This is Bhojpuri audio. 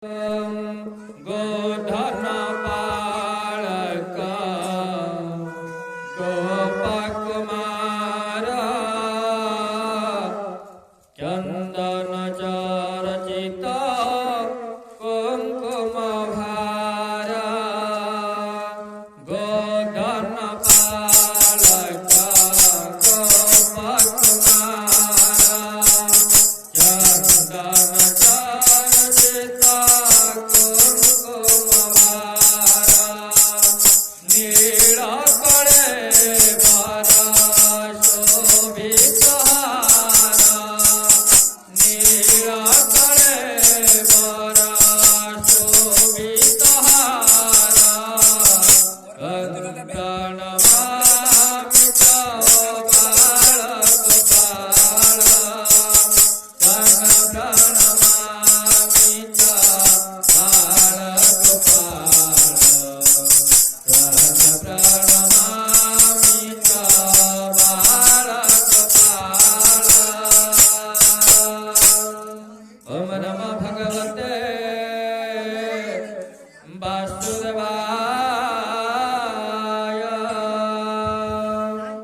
गोधन पालक गोपकुमार चंदन चर्चित कुंकुम भार गोधन पालक गोपकुमार चंदन ओम नमो भगवते वासुदेवाय।